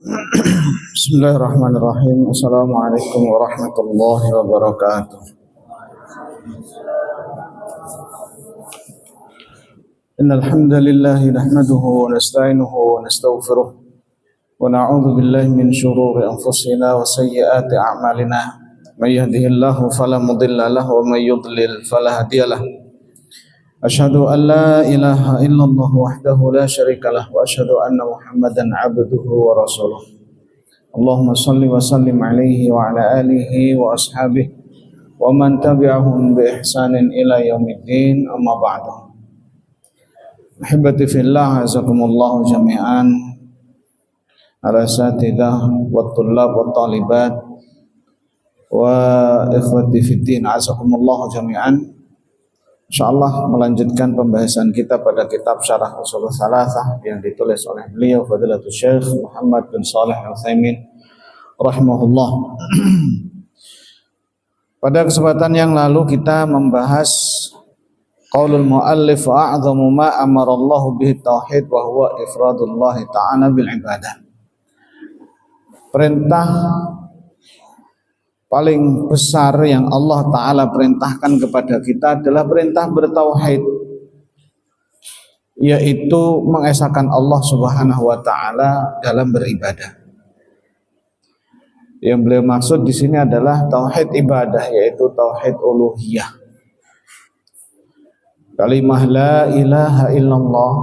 Bismillahirrahmanirrahim. Assalamualaikum warahmatullahi wabarakatuh. Innal hamdalillah nahmaduhu wa nasta'inuhu wa nastaghfiruh wa na'udzu billahi min shururi anfusina wa sayyiati a'malina. May yahdihillahu fala mudilla lahu wa may yudlil fala hadiyalah. Asyhadu an la ilaha illallah wahdahu la syarikalah wa asyhadu anna Muhammadan 'abduhu wa rasuluh. Allahumma salli wa sallim alaihi wa ala alihi wa ashabihi wa man tabi'ahum bi ihsanin ila yaumiddin, amma ba'du. Ahibati fillah, azakumullahu jami'an, ala asatidah wa tullab wa talibat wa ikhwati fiddin, azakumullahu jami'an. InsyaAllah melanjutkan pembahasan kita pada kitab Syarah Ushulus Tsalatsah yang ditulis oleh beliau Fadilatul Syekh Muhammad bin Shalih Al-Utsaimin rahimahullah. Pada kesempatan yang lalu kita membahas qaulul muallif wa a'dhamu ma amara Allah bihi tauhid wa huwa ifradullah ta'ala bil ibadah. Perintah paling besar yang Allah Ta'ala perintahkan kepada kita adalah perintah bertauhid, yaitu mengesahkan Allah Subhanahu wa Ta'ala dalam beribadah. Yang beliau maksud di sini adalah tauhid ibadah, yaitu tauhid uluhiyah. Kalimah la ilaha illallah,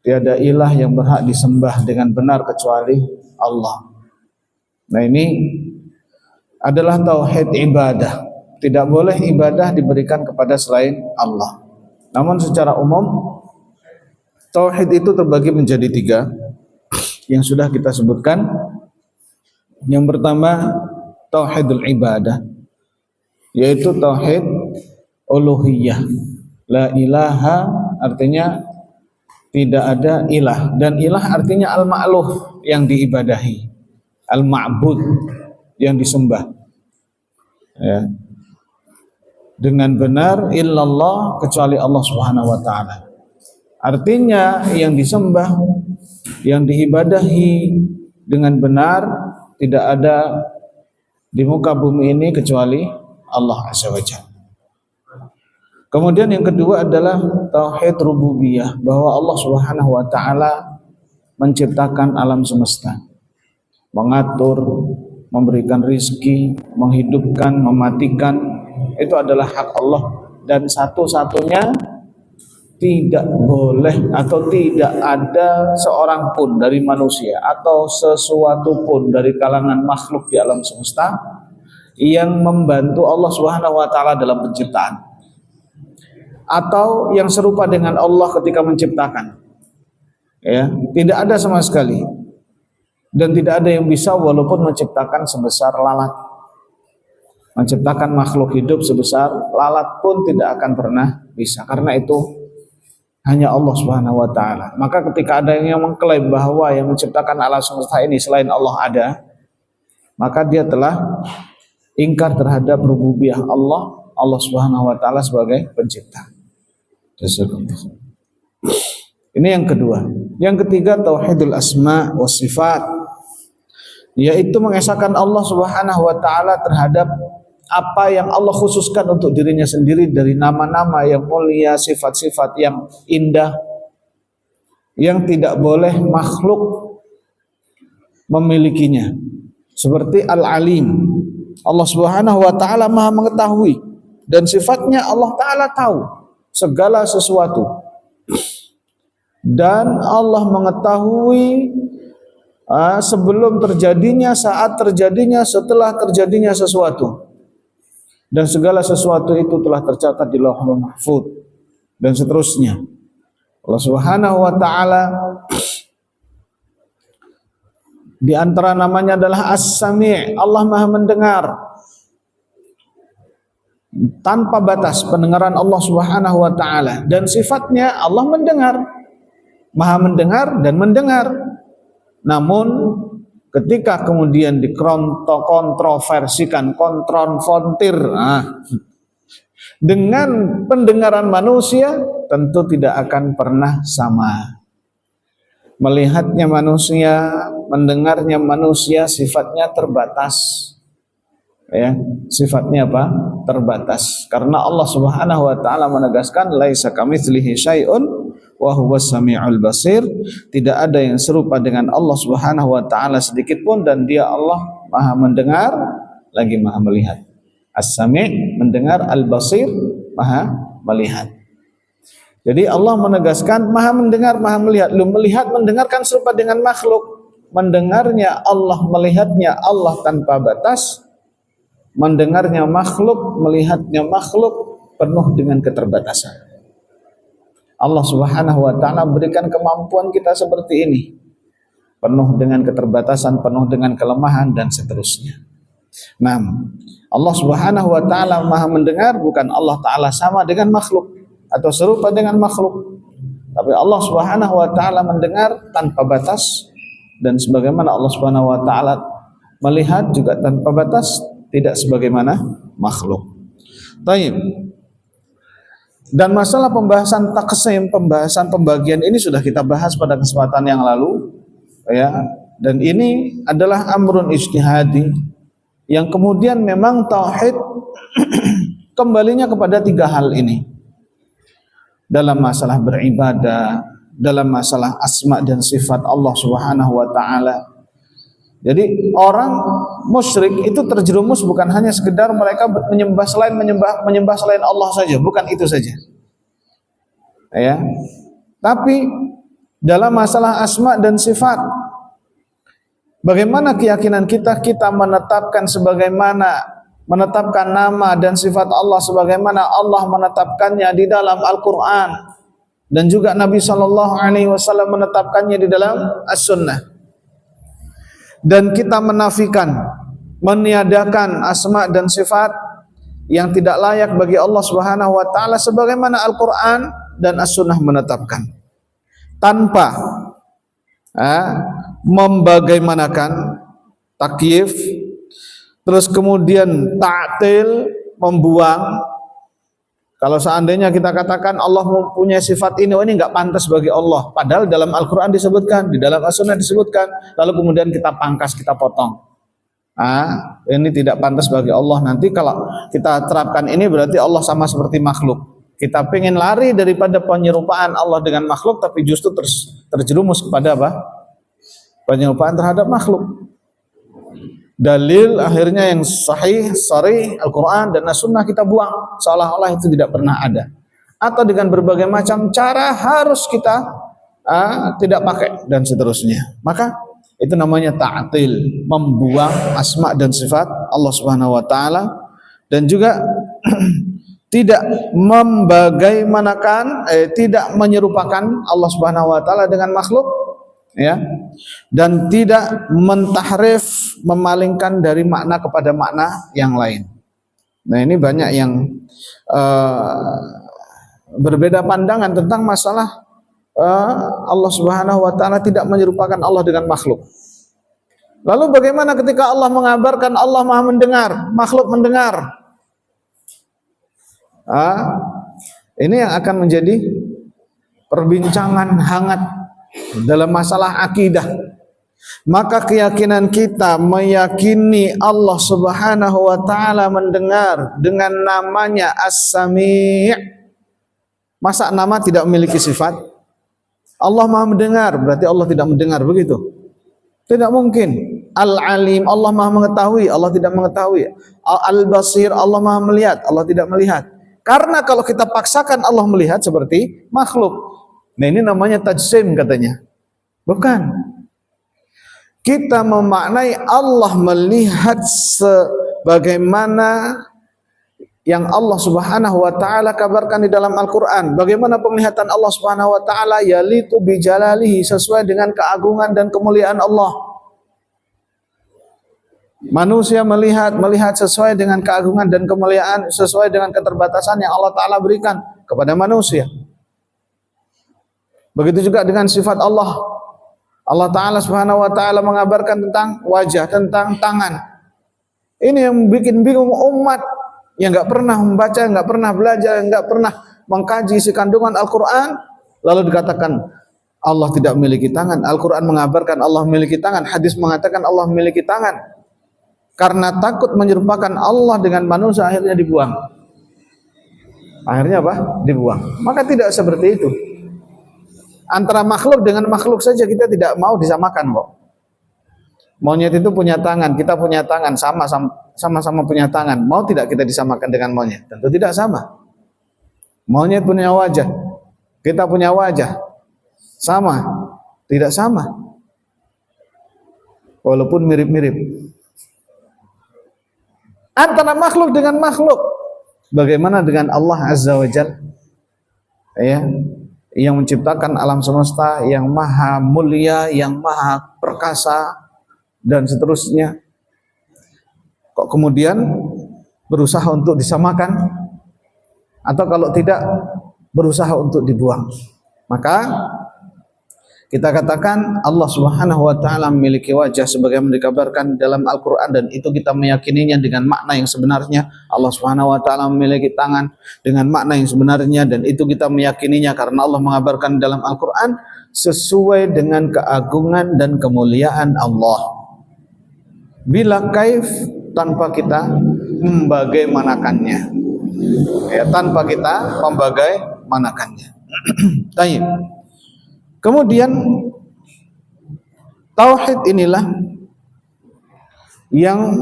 tiada ilah yang berhak disembah dengan benar kecuali Allah. Nah, ini adalah tauhid ibadah. Tidak boleh ibadah diberikan kepada selain Allah. Namun secara umum tauhid itu terbagi menjadi tiga yang sudah kita sebutkan. Yang pertama tauhidul ibadah, yaitu tauhid uluhiyah. La ilaha artinya tidak ada ilah, dan ilah artinya al-ma'luh yang diibadahi, al-ma'bud yang disembah, ya, dengan benar, illallah, kecuali Allah Subhanahu wa Ta'ala. Artinya yang disembah, yang diibadahi dengan benar, tidak ada di muka bumi ini kecuali Allah Azza wa Jalla. Kemudian yang kedua adalah tauhid rububiyah, bahwa Allah Subhanahu wa Ta'ala menciptakan alam semesta, mengatur, memberikan rizki, menghidupkan, mematikan, itu adalah hak Allah, dan satu-satunya tidak boleh atau tidak ada seorang pun dari manusia atau sesuatu pun dari kalangan makhluk di alam semesta yang membantu Allah Subhanahu wa Ta'ala dalam penciptaan atau yang serupa dengan Allah ketika menciptakan, ya, tidak ada sama sekali. Dan tidak ada yang bisa walaupun menciptakan sebesar lalat. Menciptakan makhluk hidup sebesar lalat pun tidak akan pernah bisa. Karena itu hanya Allah Subhanahu wa Ta'ala. Maka ketika ada yang mengklaim bahwa yang menciptakan alam semesta ini selain Allah ada, maka dia telah ingkar terhadap rububiyah Allah Subhanahu wa Ta'ala sebagai pencipta. Ini yang kedua. Yang ketiga tauhidul asma wa sifat, yaitu mengesahkan Allah Subhanahu wa Ta'ala terhadap apa yang Allah khususkan untuk dirinya sendiri dari nama-nama yang mulia, sifat-sifat yang indah, yang tidak boleh makhluk memilikinya. Seperti Al-Alim, Allah Subhanahu wa Ta'ala Maha mengetahui, dan sifatnya Allah Ta'ala tahu segala sesuatu. Dan Allah mengetahui sebelum terjadinya, saat terjadinya, setelah terjadinya sesuatu, dan segala sesuatu itu telah tercatat di Lauhul Mahfuz dan seterusnya. Allah Subhanahu wa Ta'ala di antara namanya adalah As-Sami', Allah Maha mendengar tanpa batas pendengaran Allah Subhanahu wa Ta'ala, dan sifatnya Allah mendengar, Maha mendengar dan mendengar. Namun ketika kemudian dikontroversikan, konfrontir dengan pendengaran manusia, tentu tidak akan pernah sama. Melihatnya manusia mendengarnya manusia sifatnya terbatas. Ya, sifatnya apa? Terbatas. Karena Allah Subhanahu wa taala menegaskan laisa kamitslihi syai'un wa huwas samiul basir. Tidak ada yang serupa dengan Allah Subhanahu wa taala sedikit pun, dan Dia Allah Maha mendengar lagi Maha melihat. As-Sami' mendengar, Al-Basir Maha melihat. Jadi Allah menegaskan Maha mendengar, Maha melihat. Lu melihat, mendengarkan serupa dengan makhluk. Mendengarnya Allah, melihatnya Allah tanpa batas. Mendengarnya makhluk, melihatnya makhluk, penuh dengan keterbatasan. Allah Subhanahu wa taala berikan kemampuan kita seperti ini, penuh dengan keterbatasan, penuh dengan kelemahan, dan seterusnya. Nah, Allah Subhanahu wa taala Maha mendengar, bukan Allah taala sama dengan makhluk atau serupa dengan makhluk, tapi Allah Subhanahu wa taala mendengar tanpa batas, dan sebagaimana Allah Subhanahu wa taala melihat juga tanpa batas, tidak sebagaimana makhluk. Baik. Dan masalah pembahasan taqsim, pembahasan pembagian ini sudah kita bahas pada kesempatan yang lalu, ya. Dan ini adalah amrun ijtihadi yang kemudian memang tauhid kembalinya kepada tiga hal ini. Dalam masalah beribadah, dalam masalah asma dan sifat Allah Subhanahu wa taala. Jadi orang musyrik itu terjerumus bukan hanya sekedar mereka menyembah selain Allah saja, bukan itu saja. Ya. Tapi dalam masalah asma dan sifat, bagaimana keyakinan kita menetapkan nama dan sifat Allah sebagaimana Allah menetapkannya di dalam Al-Qur'an, dan juga Nabi sallallahu alaihi wasallam menetapkannya di dalam As-Sunnah. Dan kita menafikan, meniadakan asma dan sifat yang tidak layak bagi Allah Subhanahu wa taala sebagaimana Al-Qur'an dan As-Sunnah menetapkan, tanpa membagaimanakan takyif, terus kemudian ta'til, membuang. Kalau seandainya kita katakan Allah mempunyai sifat ini, oh ini enggak pantas bagi Allah, padahal dalam Al-Qur'an disebutkan, di dalam As-Sunnah disebutkan, lalu kemudian kita pangkas, kita potong. Ini tidak pantas bagi Allah. Nanti kalau kita terapkan ini berarti Allah sama seperti makhluk. Kita pengen lari daripada penyerupaan Allah dengan makhluk, tapi justru terjerumus kepada apa? Penyerupaan terhadap makhluk. Dalil akhirnya yang sahih, sharih, Al-Quran dan As-Sunnah kita buang, seolah-olah itu tidak pernah ada. Atau dengan berbagai macam cara harus kita tidak pakai, dan seterusnya. Maka itu namanya ta'til, membuang asma dan sifat Allah Subhanahu wa taala, dan juga tidak membagaimanakan, tidak menyerupakan Allah Subhanahu wa taala dengan makhluk, ya, dan tidak mentahrif, memalingkan dari makna kepada makna yang lain. Nah, ini banyak yang berbeda pandangan tentang masalah Allah Subhanahu wa taala tidak menyerupakan Allah dengan makhluk. Lalu bagaimana ketika Allah mengabarkan Allah Maha mendengar, makhluk mendengar? Ini yang akan menjadi perbincangan hangat dalam masalah akidah. Maka keyakinan kita meyakini Allah Subhanahu wa taala mendengar dengan namanya As-Sami'. Masa nama tidak memiliki sifat? Allah Maha mendengar, berarti Allah tidak mendengar, begitu? Tidak mungkin. Al-Alim, Allah Maha mengetahui, Allah tidak mengetahui. Al-Basir, Allah Maha melihat, Allah tidak melihat. Karena kalau kita paksakan Allah melihat seperti makhluk. Nah, ini namanya tajsim katanya. Bukan. Kita memaknai Allah melihat sebagaimana yang Allah Subhanahu wa taala kabarkan di dalam Al-Qur'an. Bagaimana penglihatan Allah Subhanahu wa taala? Yaliqu bi jalalihi, sesuai dengan keagungan dan kemuliaan Allah. Manusia melihat sesuai dengan keagungan dan kemuliaan, sesuai dengan keterbatasan yang Allah taala berikan kepada manusia. Begitu juga dengan sifat Allah. Allah Ta'ala Subhanahu wa Ta'ala mengabarkan tentang wajah, tentang tangan. Ini yang bikin bingung umat yang nggak pernah membaca, nggak pernah belajar, nggak pernah mengkaji isi kandungan Al-Quran, lalu dikatakan Allah tidak memiliki tangan. Al-Quran mengabarkan Allah memiliki tangan. Hadis mengatakan Allah memiliki tangan. Karena takut menyerupakan Allah dengan manusia, akhirnya dibuang. Akhirnya apa? Dibuang. Maka tidak seperti itu. Antara makhluk dengan makhluk saja kita tidak mau disamakan kok. Monyet itu punya tangan, kita punya tangan, sama-sama punya tangan. Mau tidak kita disamakan dengan monyet? Tentu tidak sama. Monyet punya wajah, kita punya wajah, sama? Tidak sama. Walaupun mirip-mirip. Antara makhluk dengan makhluk. Bagaimana dengan Allah Azza wa Jalla? Ya, yang menciptakan alam semesta, yang maha mulia, yang maha perkasa, dan seterusnya. Kok kemudian berusaha untuk disamakan, atau kalau tidak berusaha untuk dibuang? Maka kita katakan Allah Subhanahu wa taala memiliki wajah sebagaimana dikabarkan dalam Al-Qur'an, dan itu kita meyakininya dengan makna yang sebenarnya. Allah Subhanahu wa taala memiliki tangan dengan makna yang sebenarnya, dan itu kita meyakininya karena Allah mengabarkan dalam Al-Qur'an sesuai dengan keagungan dan kemuliaan Allah. Bila kaif, tanpa kita membagaimanakannya, ya, tanpa kita membagaimanakannya. Baik. Kemudian tauhid inilah yang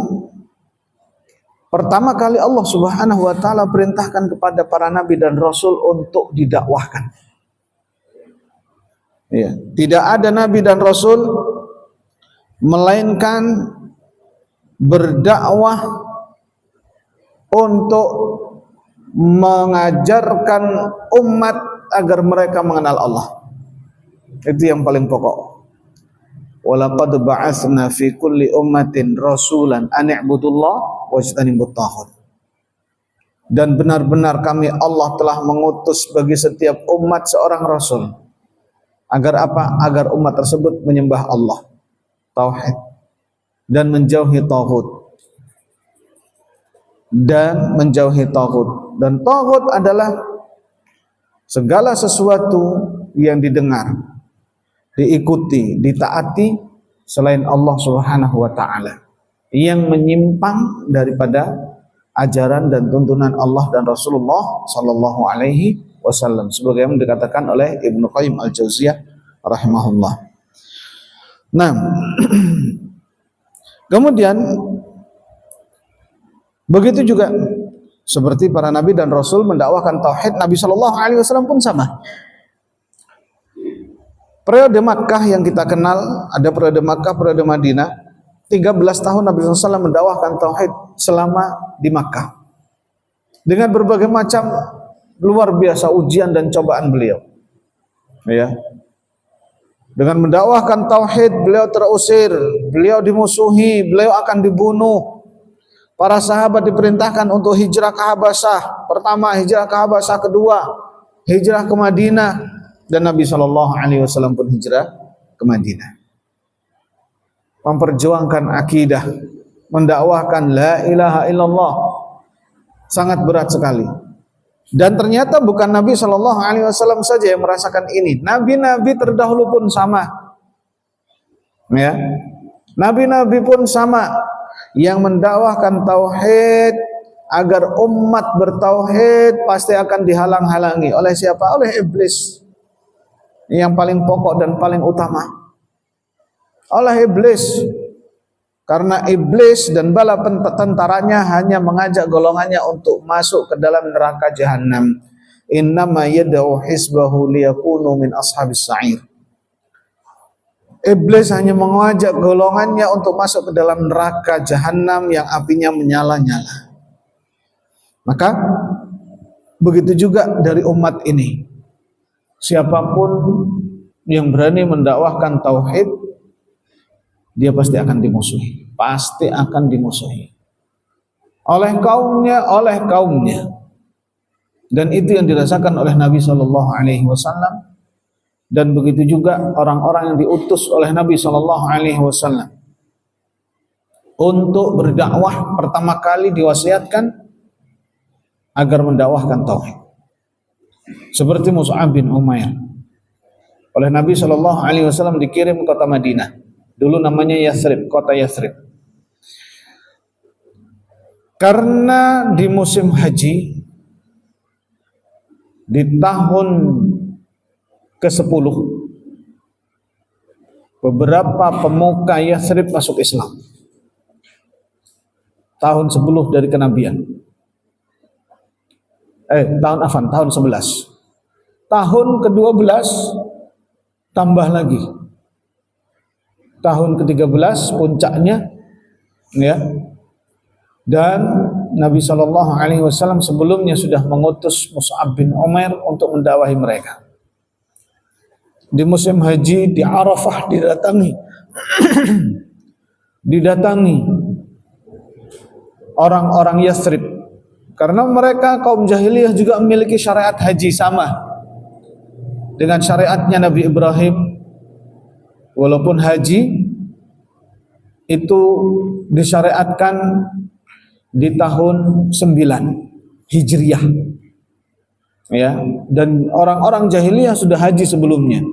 pertama kali Allah Subhanahu wa taala perintahkan kepada para nabi dan rasul untuk didakwahkan. Ya, tidak ada nabi dan rasul melainkan berdakwah untuk mengajarkan umat agar mereka mengenal Allah. Itu yang paling pokok. Walaqad ba'atsna fi kulli ummatin rasulan an i'budullah wajtanibut taghut. Dan benar-benar kami Allah telah mengutus bagi setiap umat seorang rasul. Agar apa? Agar umat tersebut menyembah Allah, tauhid, dan menjauhi taghut. Dan taghut adalah segala sesuatu yang didengar, diikuti, ditaati selain Allah Subhanahu wa taala, yang menyimpang daripada ajaran dan tuntunan Allah dan Rasulullah sallallahu alaihi wasallam, sebagaimana dikatakan oleh Ibnu Qayyim Al-Jauziyah rahimahullah. Nah, kemudian begitu juga seperti para nabi dan rasul mendakwahkan tauhid, Nabi sallallahu alaihi wasallam pun sama. Periode Makkah yang kita kenal, ada periode Makkah, periode Madinah. 13 tahun Nabi SAW mendakwahkan tauhid selama di Makkah, dengan berbagai macam luar biasa ujian dan cobaan beliau. Ya, dengan mendakwahkan tauhid beliau terusir, beliau dimusuhi, beliau akan dibunuh. Para sahabat diperintahkan untuk hijrah ke Habasyah. Pertama hijrah ke Habasyah, kedua hijrah ke Madinah. Dan Nabi SAW pun hijrah ke Madinah, memperjuangkan akidah, mendakwahkan la ilaha illallah. Sangat berat sekali. Dan ternyata bukan Nabi SAW saja yang merasakan ini. Nabi-nabi terdahulu pun sama. Ya, nabi-nabi pun sama, yang mendakwahkan tauhid agar umat bertauhid pasti akan dihalang-halangi oleh siapa? Oleh iblis. Yang paling pokok dan paling utama, oleh iblis. Karena iblis dan bala tentaranya hanya mengajak golongannya untuk masuk ke dalam neraka jahanam. Innama yad'u hisbahu liyakunu min ashabis sa'ir. Iblis hanya mengajak golongannya untuk masuk ke dalam neraka jahanam yang apinya menyala-nyala. Maka begitu juga dari umat ini. Siapapun yang berani mendakwahkan tauhid, dia pasti akan dimusuhi. Pasti akan dimusuhi oleh kaumnya. Dan itu yang dirasakan oleh Nabi SAW. Dan begitu juga orang-orang yang diutus oleh Nabi SAW untuk berdakwah, pertama kali diwasiatkan agar mendakwahkan tauhid. Seperti Mus'ab bin Umair oleh Nabi SAW dikirim ke kota Madinah. Dulu namanya Yathrib, kota Yathrib. Karena di musim haji di tahun ke-10 beberapa pemuka Yathrib masuk Islam. Tahun 10 dari kenabian. Tahun 11. Tahun ke-12 tambah lagi. Tahun ke-13 puncaknya, ya. Dan Nabi SAW sebelumnya sudah mengutus Mus'ab bin Umair untuk mendakwahi mereka. Di musim haji di Arafah didatangi orang-orang Yathrib, karena mereka kaum jahiliyah juga memiliki syariat haji sama dengan syariatnya Nabi Ibrahim. Walaupun haji itu disyariatkan di tahun 9 Hijriah, ya, dan orang-orang jahiliyah sudah haji sebelumnya.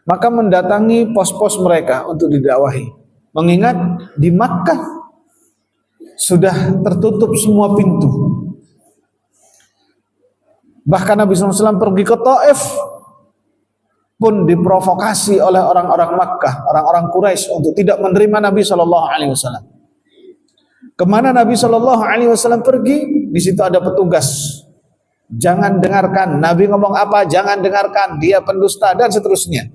Maka mendatangi pos-pos mereka untuk didakwahi, mengingat di Makkah sudah tertutup semua pintu. Bahkan Nabi SAW pergi ke Taif pun diprovokasi oleh orang-orang Makkah, orang-orang Quraisy untuk tidak menerima Nabi SAW. Kemana Nabi SAW pergi, di situ ada petugas. Jangan dengarkan. Nabi ngomong apa, jangan dengarkan. Dia pendusta dan seterusnya.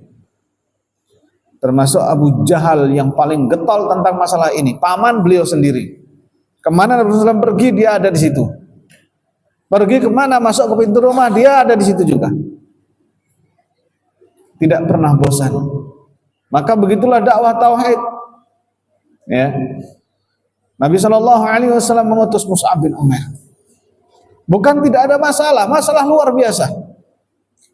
Termasuk Abu Jahal yang paling getol tentang masalah ini. Paman beliau sendiri. Kemana Nabi SAW pergi, dia ada di situ. Pergi kemana, masuk ke pintu rumah, dia ada di situ juga. Tidak pernah bosan. Maka begitulah dakwah tauhid. Ya. Nabi SAW mengutus Mus'ab bin Umair. Bukan tidak ada masalah, masalah luar biasa.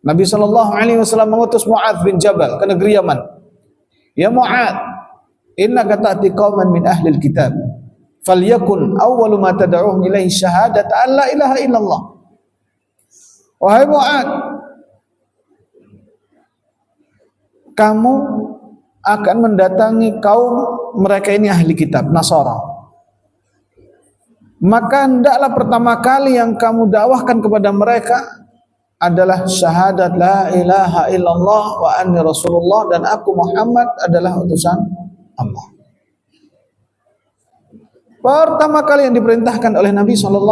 Nabi SAW mengutus Mu'adz bin Jabal ke negeri Yaman. Ya Mu'adz, innaka ta'ti qauman min ahlil kitab, falyakun awwalu ma tad'uhum ilaihi syahadat an la ilaha illallah. Wahai Mu'adz, kamu akan mendatangi kaum mereka ini ahli kitab, Nasara. Maka hendaklah pertama kali yang kamu dakwahkan kepada mereka adalah syahadat la ilaha illallah wa anni rasulullah, dan aku Muhammad adalah utusan Allah. Pertama kali yang diperintahkan oleh Nabi SAW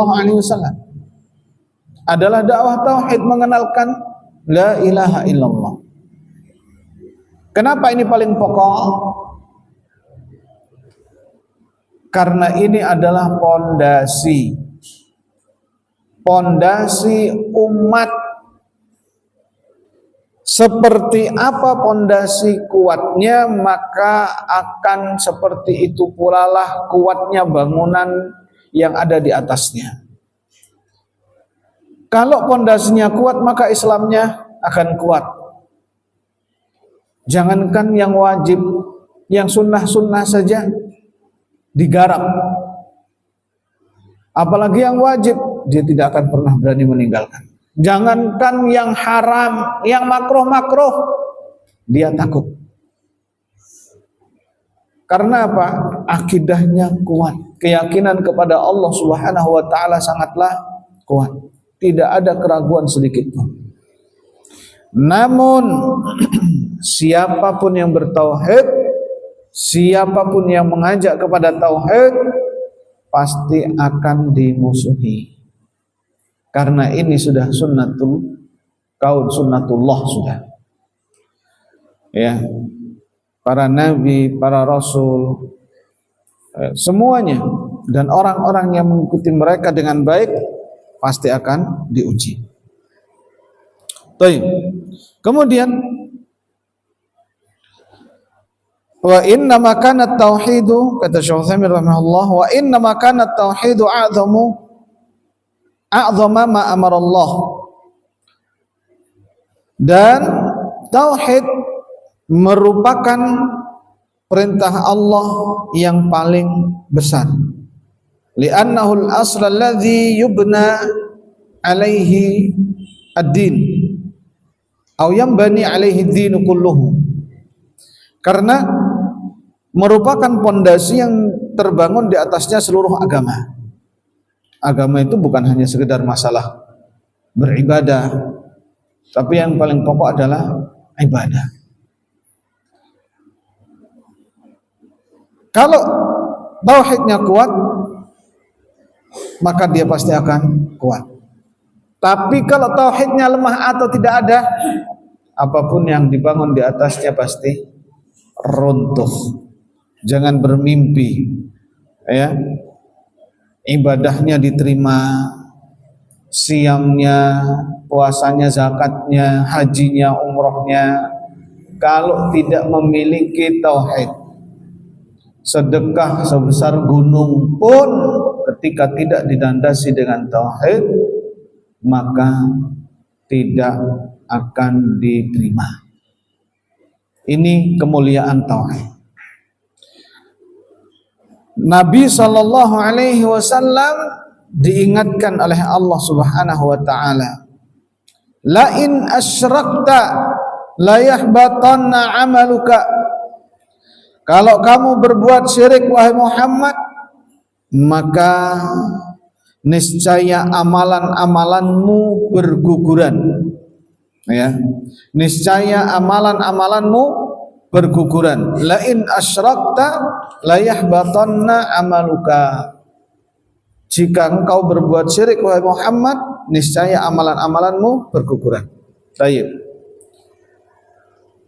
adalah dakwah tauhid, mengenalkan la ilaha illallah. Kenapa ini paling pokok? Karena ini adalah pondasi umat. Seperti apa pondasi kuatnya, maka akan seperti itu pula lah kuatnya bangunan yang ada di atasnya. Kalau pondasinya kuat, maka Islamnya akan kuat. Jangankan yang wajib, yang sunnah-sunnah saja digarap, apalagi yang wajib dia tidak akan pernah berani meninggalkan. Jangankan yang haram, yang makruh-makruh dia takut. Karena apa? Akidahnya kuat, keyakinan kepada Allah Subhanahu wa taala sangatlah kuat. Tidak ada keraguan sedikit pun. Namun siapapun yang bertauhid, siapapun yang mengajak kepada tauhid, pasti akan dimusuhi. Karena ini sudah sunnatullah sudah. Ya. Para nabi, para rasul, semuanya dan orang-orang yang mengikuti mereka dengan baik pasti akan diuji. Baik. Kemudian wa inna ma kana at-tauhidu, kata Syekh Utsaimin rahimahullah, wa inna ma kana at-tauhidu a'zama ma amara Allah. Dan tauhid merupakan perintah Allah yang paling besar. Li'annahu al-asl alladhi yubna alaihi ad-din. au yambani alaihi dinu kulluhu, karena merupakan pondasi yang terbangun di atasnya seluruh agama. Agama itu bukan hanya sekedar masalah beribadah, tapi yang paling pokok adalah ibadah. Kalau tauhidnya kuat, maka dia pasti akan kuat. Tapi kalau tauhidnya lemah atau tidak ada, apapun yang dibangun di atasnya pasti runtuh. Jangan bermimpi ya ibadahnya diterima, siamnya, puasanya, zakatnya, hajinya, umrohnya, kalau tidak memiliki tauhid, sedekah sebesar gunung pun ketika tidak didandasi dengan tauhid, maka tidak akan diterima. Ini kemuliaan tauhid. Nabi sallallahu alaihi wasallam diingatkan oleh Allah Subhanahu wa taala, la in asyrakta la yahbatanna amaluka. Kalau kamu berbuat syirik wahai Muhammad, maka niscaya amalan-amalanmu berguguran. Ya, niscaya amalan-amalanmu berguguran. La in asyrakta la yahbatanna amaluka. Jika engkau berbuat syirik wahai Muhammad, niscaya amalan-amalanmu berguguran. Baik.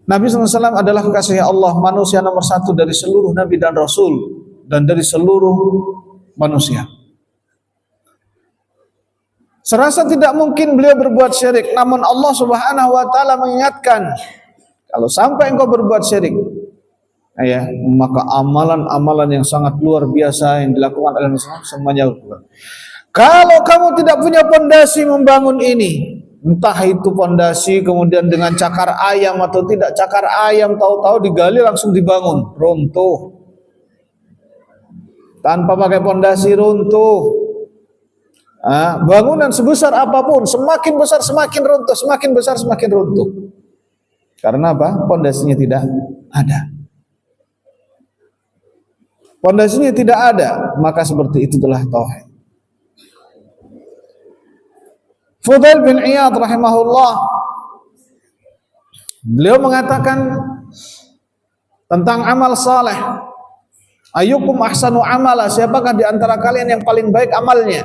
Nabi SAW adalah kekasih Allah, manusia nomor satu dari seluruh Nabi dan Rasul dan dari seluruh manusia. Serasa tidak mungkin beliau berbuat syirik, namun Allah Subhanahu wa taala mengingatkan, kalau sampai engkau berbuat syirik, ya, maka amalan-amalan yang sangat luar biasa yang dilakukan oleh manusia semuanya berkurang. Kalau kamu tidak punya pondasi membangun ini, entah itu pondasi kemudian dengan cakar ayam atau tidak cakar ayam, tahu-tahu digali langsung dibangun, runtuh. Tanpa pakai pondasi runtuh. Bangunan sebesar apapun, semakin besar semakin runtuh, semakin besar semakin runtuh. Karena apa? Pondasinya tidak ada. Pondasinya tidak ada, maka seperti itulah tauhid. Fudail bin Iyad rahimahullah, beliau mengatakan tentang amal saleh, ayyukum ahsanu amala, siapakah di antara kalian yang paling baik amalnya?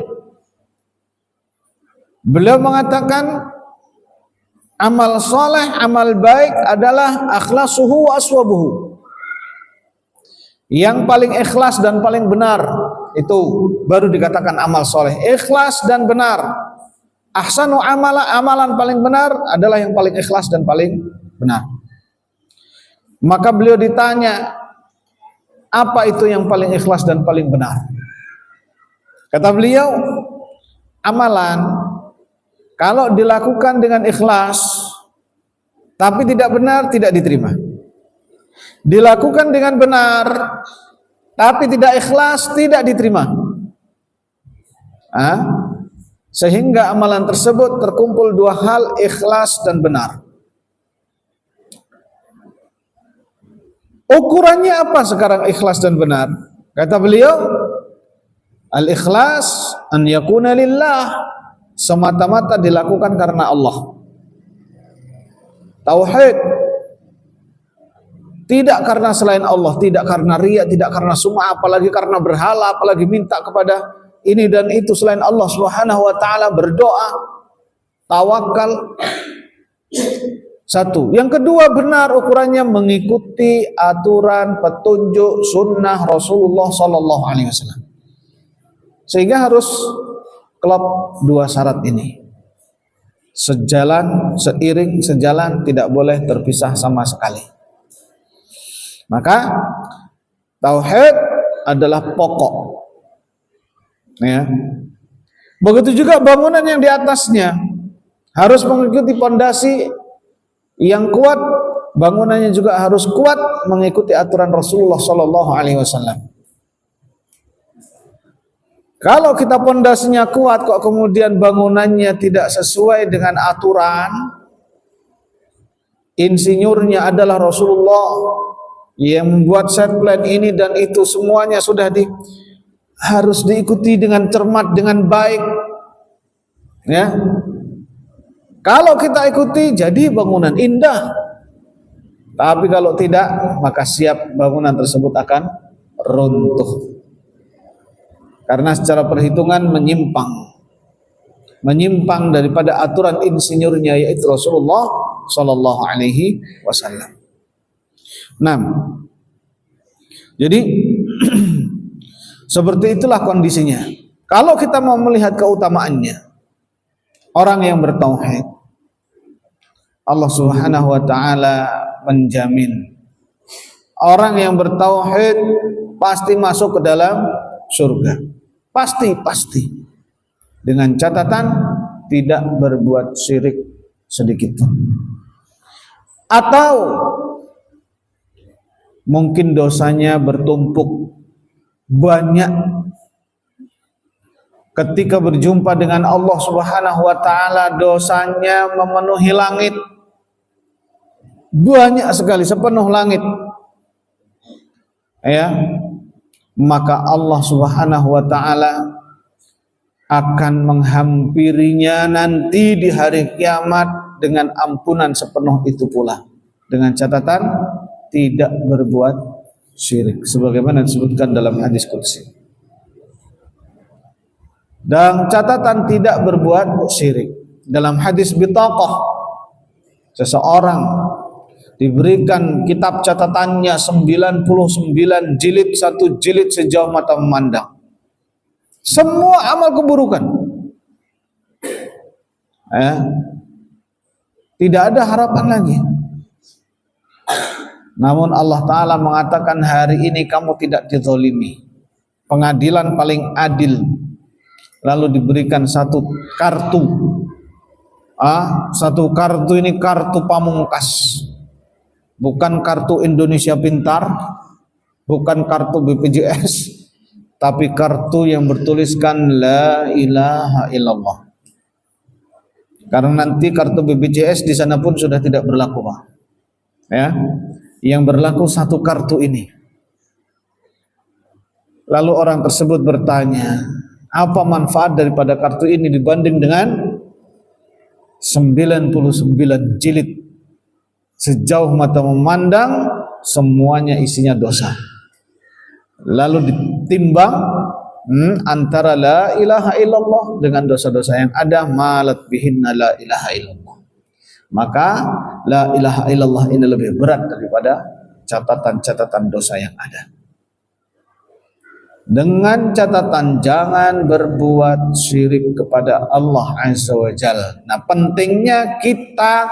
Beliau mengatakan amal saleh, amal baik adalah akhlasuhu wa aswabuhu. Yang paling ikhlas dan paling benar, itu baru dikatakan amal soleh. Ikhlas dan benar. Ahsanu amala, amalan paling benar adalah yang paling ikhlas dan paling benar. Maka beliau ditanya, apa itu yang paling ikhlas dan paling benar? Kata beliau, amalan kalau dilakukan dengan ikhlas tapi tidak benar, tidak diterima. Dilakukan dengan benar tapi tidak ikhlas, tidak diterima. Sehingga amalan tersebut terkumpul dua hal, ikhlas dan benar. Ukurannya apa sekarang ikhlas dan benar? Kata beliau, al-ikhlas an yakuna lillah, semata-mata dilakukan karena Allah. Tauhid tidak karena selain Allah, tidak karena riya, tidak karena sum'ah, apalagi karena berhala, apalagi minta kepada ini dan itu selain Allah Subhanahu wa taala, berdoa, tawakal. Satu. Yang kedua, benar ukurannya mengikuti aturan, petunjuk, sunnah Rasulullah sallallahu alaihi wasallam. Sehingga harus klop dua syarat ini. Sejalan, seiring, sejalan, tidak boleh terpisah sama sekali. Maka tauhid adalah pokok. Ya. Begitu juga bangunan yang di atasnya harus mengikuti pondasi yang kuat, bangunannya juga harus kuat mengikuti aturan Rasulullah sallallahu alaihi wasallam. Kalau kita pondasinya kuat kok kemudian bangunannya tidak sesuai dengan aturan, insinyurnya adalah Rasulullah, yang membuat set plan ini dan itu semuanya sudah harus diikuti dengan cermat, dengan baik, ya. Kalau kita ikuti jadi bangunan indah, tapi kalau tidak maka siap bangunan tersebut akan runtuh, karena secara perhitungan menyimpang daripada aturan insinyurnya, yaitu Rasulullah Sallallahu Alaihi Wasallam. Nah, jadi seperti itulah kondisinya. Kalau kita mau melihat keutamaannya, orang yang bertauhid, Allah Subhanahu wa taala menjamin orang yang bertauhid pasti masuk ke dalam surga. Pasti. Dengan catatan tidak berbuat syirik sedikit pun. Atau mungkin dosanya bertumpuk banyak, ketika berjumpa dengan Allah Subhanahu wa taala dosanya memenuhi langit, banyak sekali, sepenuh langit, ya, maka Allah Subhanahu wa taala akan menghampirinya nanti di hari kiamat dengan ampunan sepenuh itu pula, dengan catatan tidak berbuat syirik, sebagaimana disebutkan dalam hadis qudsi. Dan catatan tidak berbuat syirik dalam hadis bitaqah, seseorang diberikan kitab catatannya 99 jilid, satu jilid sejauh mata memandang, semua amal keburukan, tidak ada harapan lagi. Namun Allah Ta'ala mengatakan hari ini kamu tidak dizalimi, pengadilan paling adil. Lalu diberikan satu kartu, satu kartu ini kartu pamungkas, bukan kartu Indonesia Pintar, bukan kartu BPJS, tapi kartu yang bertuliskan La ilaha illallah. Karena nanti kartu BPJS di sana pun sudah tidak berlaku, Pak. Ya, yang berlaku satu kartu ini. Lalu orang tersebut bertanya, apa manfaat daripada kartu ini dibanding dengan 99 jilid sejauh mata memandang, semuanya isinya dosa. Lalu ditimbang antara la ilaha illallah dengan dosa-dosa yang ada, malat bihinna la ilaha illallah. Maka la ilaha illallah ini lebih berat daripada catatan-catatan dosa yang ada. Dengan catatan jangan berbuat syirik kepada Allah Azza wa Jalla. Nah, pentingnya kita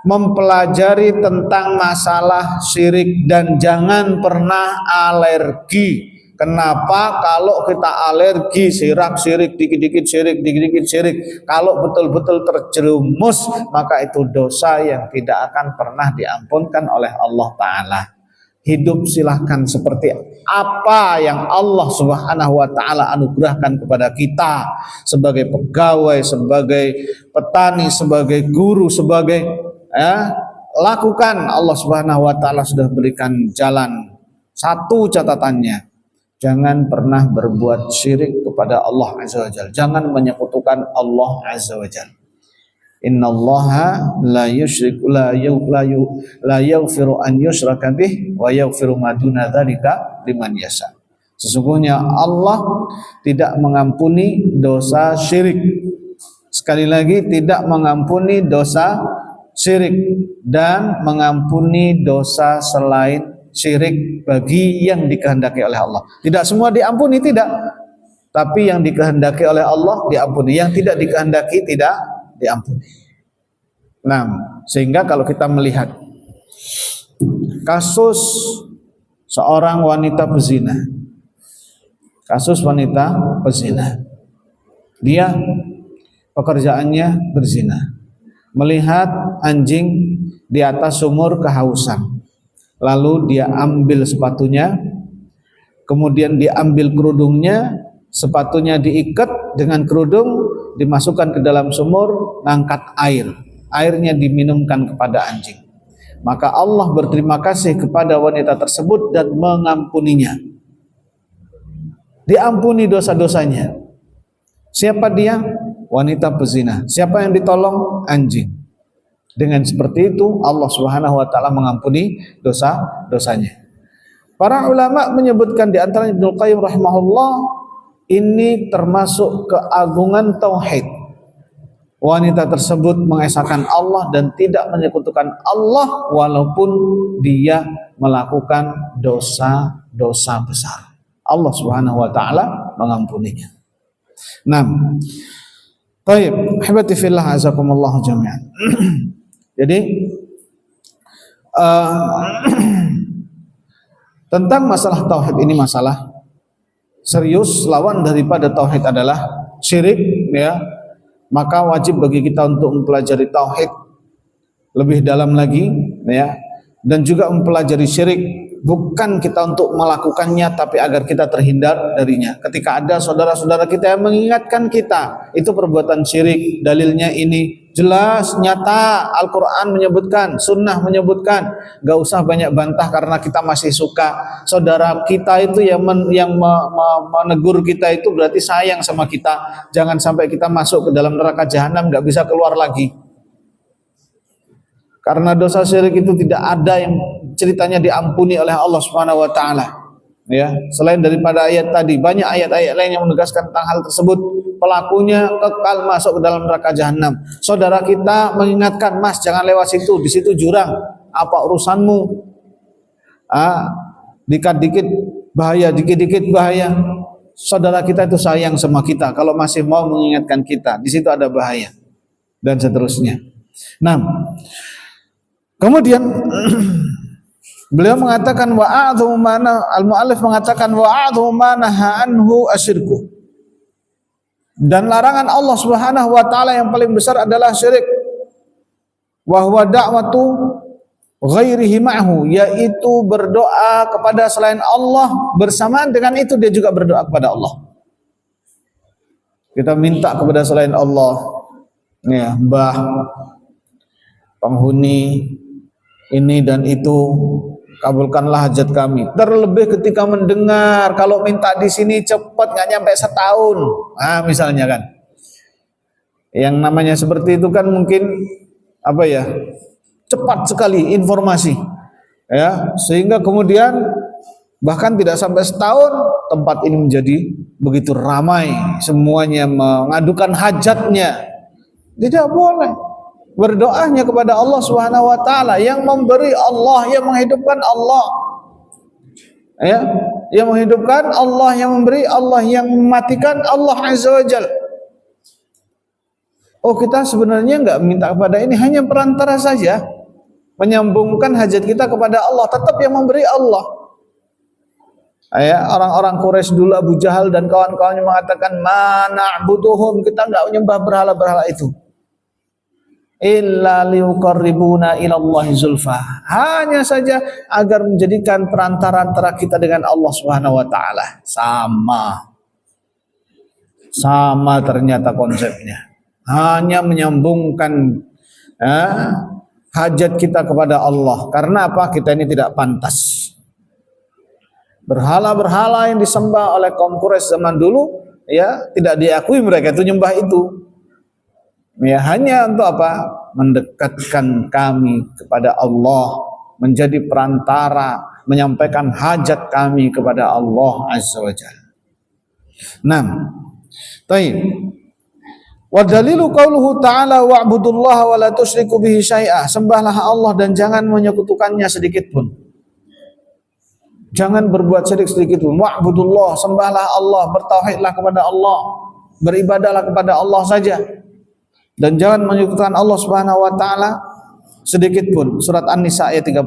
mempelajari tentang masalah syirik dan jangan pernah alergi. Kenapa? Kalau kita alergi, syirik, dikit-dikit syirik, kalau betul-betul terjerumus, maka itu dosa yang tidak akan pernah diampunkan oleh Allah Ta'ala. Hidup silahkan seperti apa yang Allah Subhanahu wa taala anugerahkan kepada kita, sebagai pegawai, sebagai petani, sebagai guru, sebagai lakukan. Allah Subhanahu wa taala sudah berikan jalan. Satu catatannya, jangan pernah berbuat syirik kepada Allah Azza wa Jalla. Jangan menyekutukan Allah Azza wa Jalla. Innallaha la yusyriku la yaghfiru an yushraka bih wa yaghfiru ma duna dzalika liman yasha. Sesungguhnya Allah tidak mengampuni dosa syirik. Sekali lagi, tidak mengampuni dosa syirik dan mengampuni dosa selain syirik bagi yang dikehendaki oleh Allah. Tidak semua diampuni, tidak. Tapi yang dikehendaki oleh Allah diampuni, yang tidak dikehendaki tidak diampuni. Nah, sehingga kalau kita melihat kasus seorang wanita pezina, dia pekerjaannya berzina, melihat anjing di atas sumur kehausan, lalu dia ambil sepatunya, kemudian diambil kerudungnya, sepatunya diikat dengan kerudung, dimasukkan ke dalam sumur, ngangkat airnya diminumkan kepada anjing. maka Allah berterima kasih kepada wanita tersebut dan mengampuninya. Diampuni dosa-dosanya. Siapa dia? Wanita pezina. Siapa yang ditolong? Anjing. Dengan seperti itu Allah Subhanahu wa taala mengampuni dosa-dosanya. Para ulama menyebutkan di antaranya Ibnu Qayyim rahimahullah, ini termasuk keagungan tauhid. Wanita tersebut mengesahkan Allah dan tidak menyekutukan Allah walaupun dia melakukan dosa-dosa besar. Allah Subhanahu wa taala mengampuninya. Nah, baik, hibati fillah azakumullah jami'an. Jadi tentang masalah tauhid ini masalah serius. Lawan daripada tauhid adalah syirik, ya. Maka wajib bagi kita untuk mempelajari tauhid lebih dalam lagi, ya, dan juga mempelajari syirik. Bukan kita untuk melakukannya, tapi agar kita terhindar darinya. Ketika ada saudara-saudara kita yang mengingatkan kita, itu perbuatan syirik. Dalilnya ini jelas, nyata. Al-Quran menyebutkan, Sunnah menyebutkan. Gak usah banyak bantah karena kita masih suka. Saudara kita itu yang menegur kita itu berarti sayang sama kita. Jangan sampai kita masuk ke dalam neraka jahanam, gak bisa keluar lagi. Karena dosa syirik itu tidak ada yang ceritanya diampuni oleh Allah Subhanahu wa taala. Ya, selain daripada ayat tadi, banyak ayat-ayat lain yang menegaskan tentang hal tersebut. Pelakunya kekal masuk ke dalam neraka jahanam. Saudara kita mengingatkan, "Mas, jangan lewat situ, di situ jurang. Apa urusanmu?" Dikit-dikit bahaya, dikit-dikit bahaya. Saudara kita itu sayang sama kita kalau masih mau mengingatkan kita. Di situ ada bahaya dan seterusnya. Nah, kemudian beliau mengatakan wa'adhu mana, al-mu'allif mengatakan wa'adhu mana anhu asyirku. Dan larangan Allah Subhanahu wa taala yang paling besar adalah syirik. Wa huwa da'watu ghairihi ma'hu, yaitu berdoa kepada selain Allah, bersamaan dengan itu dia juga berdoa kepada Allah. Kita minta kepada selain Allah, ya, mbah, penghuni ini dan itu, kabulkanlah hajat kami. Terlebih ketika mendengar kalau minta di sini cepat, nggak nyampe setahun, misalnya kan, yang namanya seperti itu kan mungkin apa ya, cepat sekali informasi, ya, sehingga kemudian bahkan tidak sampai setahun tempat ini menjadi begitu ramai, semuanya mengadukan hajatnya. Tidak boleh. Berdoanya kepada Allah Subhanahu wa taala, yang memberi Allah, yang menghidupkan Allah. Ya, yang menghidupkan Allah, yang memberi Allah, yang mematikan Allah Azza wa Jalla. Oh, kita sebenarnya enggak minta kepada ini, hanya perantara saja, menyambungkan hajat kita kepada Allah, tetap yang memberi Allah. Ya, orang-orang Quraisy dulu, Abu Jahal dan kawan-kawannya mengatakan, "Ma na'buduhum," kita enggak menyembah berhala-berhala itu. Illa liuqarribuna ilallahi zulfa, hanya saja agar menjadikan perantara antara kita dengan Allah Subhanahu wa taala. Sama ternyata konsepnya, hanya menyambungkan hajat kita kepada Allah. Karena apa? Kita ini tidak pantas. Berhala-berhala yang disembah oleh kaum Quraisy zaman dulu, ya, tidak diakui mereka itu nyembah itu. Ya, hanya untuk apa? Mendekatkan kami kepada Allah, menjadi perantara, menyampaikan hajat kami kepada Allah Azza wa Jalla. Nah, baik. Wa dalilu qauluhu ta'ala wa'budullaha wa la tusyriku bihi syai'a. Sembahlah Allah dan jangan menyekutukannya sedikit pun. Jangan berbuat syirik sedikit pun. Wa'budullah, sembahlah Allah, bertauhidlah kepada Allah, beribadahlah kepada Allah saja. Dan jangan menyekutukan Allah Subhanahu wa taala sedikit pun. Surat An-Nisa ayat 36.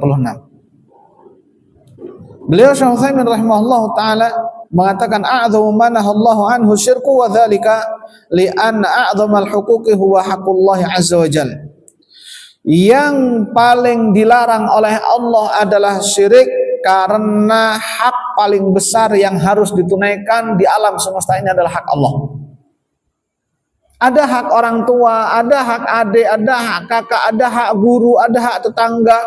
Beliau Syekh Utsaimin rahimahullahu taala mengatakan a'dhamu ma nahallahu anhu syirku wa dzalika li anna a'dhamal huquqi huwa haqqullahi azza wa jalla. Yang paling dilarang oleh Allah adalah syirik, karena hak paling besar yang harus ditunaikan di alam semesta ini adalah hak Allah. Ada hak orang tua, ada hak adik, ada hak kakak, ada hak guru, ada hak tetangga,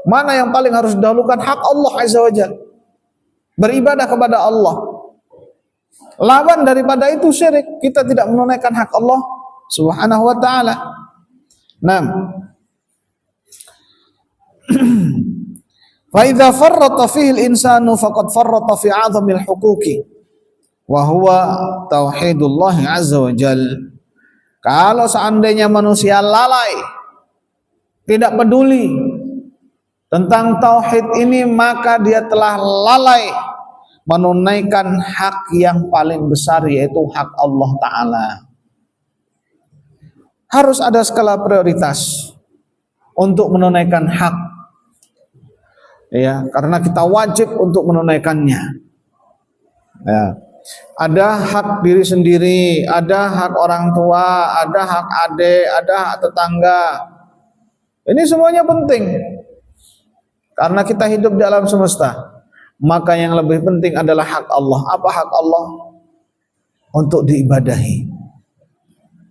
Mana yang paling harus didahulukan? Hak Allah Azza wa Jalla. Beribadah kepada Allah. Lawan daripada itu syirik. Kita tidak menunaikan hak Allah Subhanahu wa ta'ala. Nah, fa idza farrata fihi al-insanu faqad farrata fi 'azamil huquqi wa huwa tauhidullah azza wa jalla. Kalau seandainya manusia lalai, tidak peduli tentang tauhid ini, maka dia telah lalai menunaikan hak yang paling besar, yaitu hak Allah Ta'ala. Harus ada skala prioritas untuk menunaikan hak, ya, karena kita wajib untuk menunaikannya. Ya. Ada hak diri sendiri, ada hak orang tua, ada hak adik, ada hak tetangga. Ini semuanya penting karena kita hidup di alam semesta. Maka yang lebih penting adalah hak Allah. Apa hak Allah? Untuk diibadahi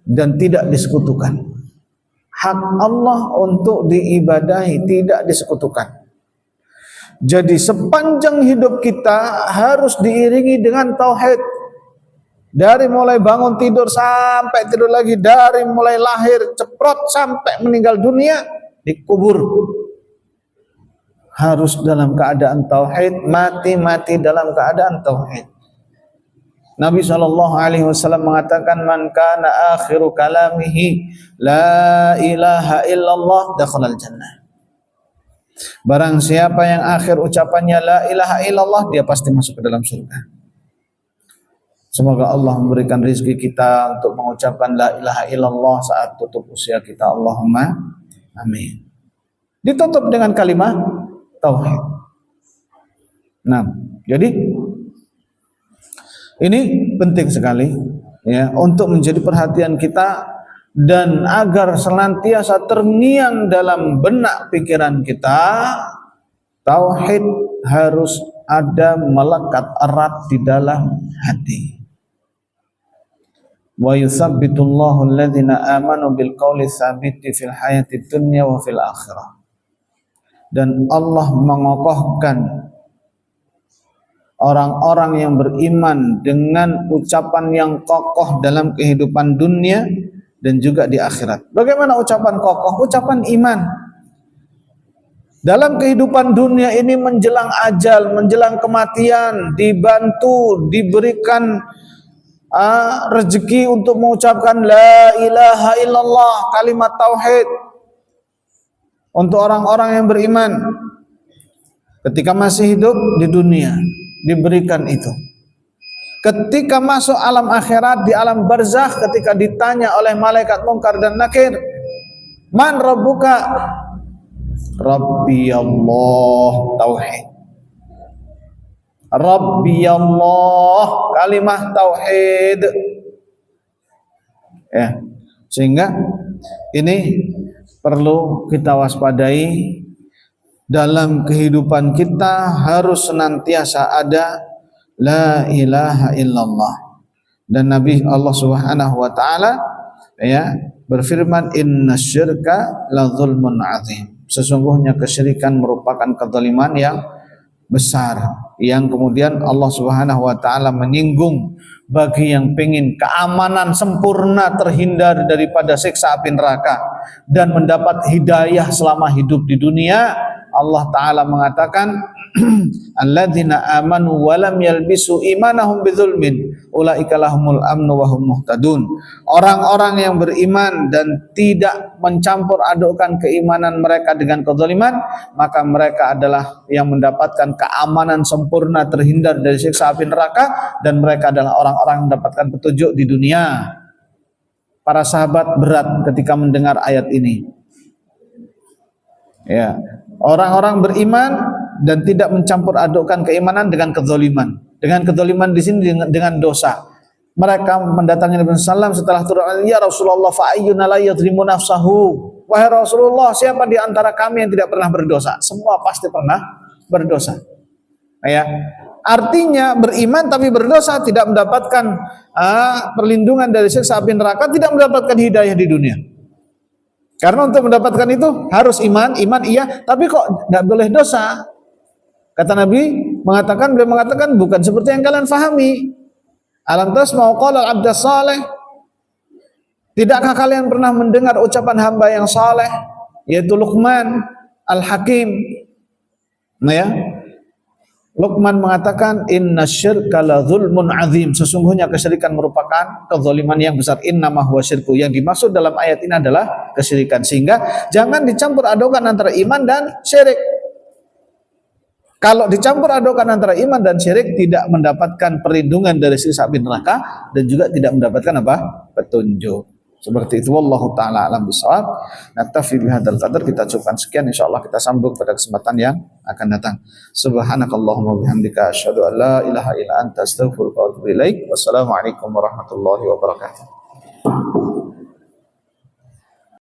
dan tidak disekutukan. Hak Allah untuk diibadahi, tidak disekutukan. Jadi sepanjang hidup kita harus diiringi dengan tauhid. Dari mulai bangun tidur sampai tidur lagi, dari mulai lahir ceprot sampai meninggal dunia dikubur, harus dalam keadaan tauhid, mati dalam keadaan tauhid. Nabi SAW mengatakan, man kana akhiru kalamihi la ilaha illallah dakhalal jannah. Barang siapa yang akhir ucapannya la ilaha illallah, dia pasti masuk ke dalam surga. Semoga Allah memberikan rezeki kita untuk mengucapkan la ilaha illallah saat tutup usia kita. Allahumma amin. Ditutup dengan kalimat tauhid. Nah, jadi ini penting sekali, ya, untuk menjadi perhatian kita dan agar senantiasa terngiang dalam benak pikiran kita. Tauhid harus ada, melekat erat di dalam hati. Wa yutsabbitullahu alladhina amanu bil qawli tsabiti fil hayatid dunya wa fil akhirah. Dan Allah mengokohkan orang-orang yang beriman dengan ucapan yang kokoh dalam kehidupan dunia dan juga di akhirat. Bagaimana ucapan kokoh? Ucapan iman. Dalam kehidupan dunia ini menjelang ajal, menjelang kematian, dibantu, diberikan rezeki untuk mengucapkan la ilaha illallah, kalimat tauhid untuk orang-orang yang beriman. Ketika masih hidup di dunia diberikan itu. Ketika masuk alam akhirat, di alam barzakh, ketika ditanya oleh malaikat Munkar dan Nakir, man rabbuka? Rabbi Allah, tauhid. Rabbi Allah, kalimah tauhid. Ya, sehingga ini perlu kita waspadai. Dalam kehidupan kita harus senantiasa ada la ilaha illallah. Dan Nabi Allah Subhanahu wa taala, ya, berfirman, innasyirka la zulmun azim. Sesungguhnya kesyirikan merupakan kezaliman yang besar, yang kemudian Allah Subhanahu wa taala menyinggung bagi yang ingin keamanan sempurna, terhindar daripada siksa api neraka dan mendapat hidayah selama hidup di dunia. Allah Ta'ala mengatakan, alladzina amanu wa lam yalbisu imanahum bidzulmin ulaika lahumul amnu wa hum muhtadun. Orang-orang yang beriman dan tidak mencampur adukkan keimanan mereka dengan kezaliman, maka mereka adalah yang mendapatkan keamanan sempurna, terhindar dari siksa api neraka, dan mereka adalah orang-orang yang mendapatkan petunjuk di dunia. Para sahabat berat ketika mendengar ayat ini. Ya, orang-orang beriman dan tidak mencampur adukkan keimanan dengan kezaliman. Dengan kezaliman di sini dengan dosa. Mereka mendatangi Nabi SAW setelah turun, ya Rasulullah, fa ayyuna la yadhlimu nafsahu. Wahai Rasulullah, siapa di antara kami yang tidak pernah berdosa? Semua pasti pernah berdosa. Ya, artinya beriman tapi berdosa, tidak mendapatkan perlindungan dari siksa api neraka, tidak mendapatkan hidayah di dunia. Karena untuk mendapatkan itu harus iman iya, tapi kok nggak boleh dosa. Kata Nabi beliau mengatakan bukan seperti yang kalian fahami. Alam tasma'u qala al-'abdas saleh. Tidakkah kalian pernah mendengar ucapan hamba yang saleh, yaitu Luqman Al-Hakim? Nah ya, Luqman mengatakan inna syirka la zulmun azim. Sesungguhnya kesyirikan merupakan kezaliman yang besar. Innama huwa syirku. Yang dimaksud dalam ayat ini adalah kesyirikan. Sehingga jangan dicampur adukan antara iman dan syirik. Kalau dicampur adukan antara iman dan syirik, tidak mendapatkan perlindungan dari siksa api neraka dan juga tidak mendapatkan apa? Petunjuk. Seperti itu, wallahu taala alam bisawab. Naktafi bihadzal qadar, kita cukupkan sekian, insyaallah kita sambung pada kesempatan yang akan datang. Subhanakallahumma bihamdika asyhadu an la ilaha illa anta astaghfiruka wa atubu ilaik. Wassalamualaikum warahmatullahi wabarakatuh.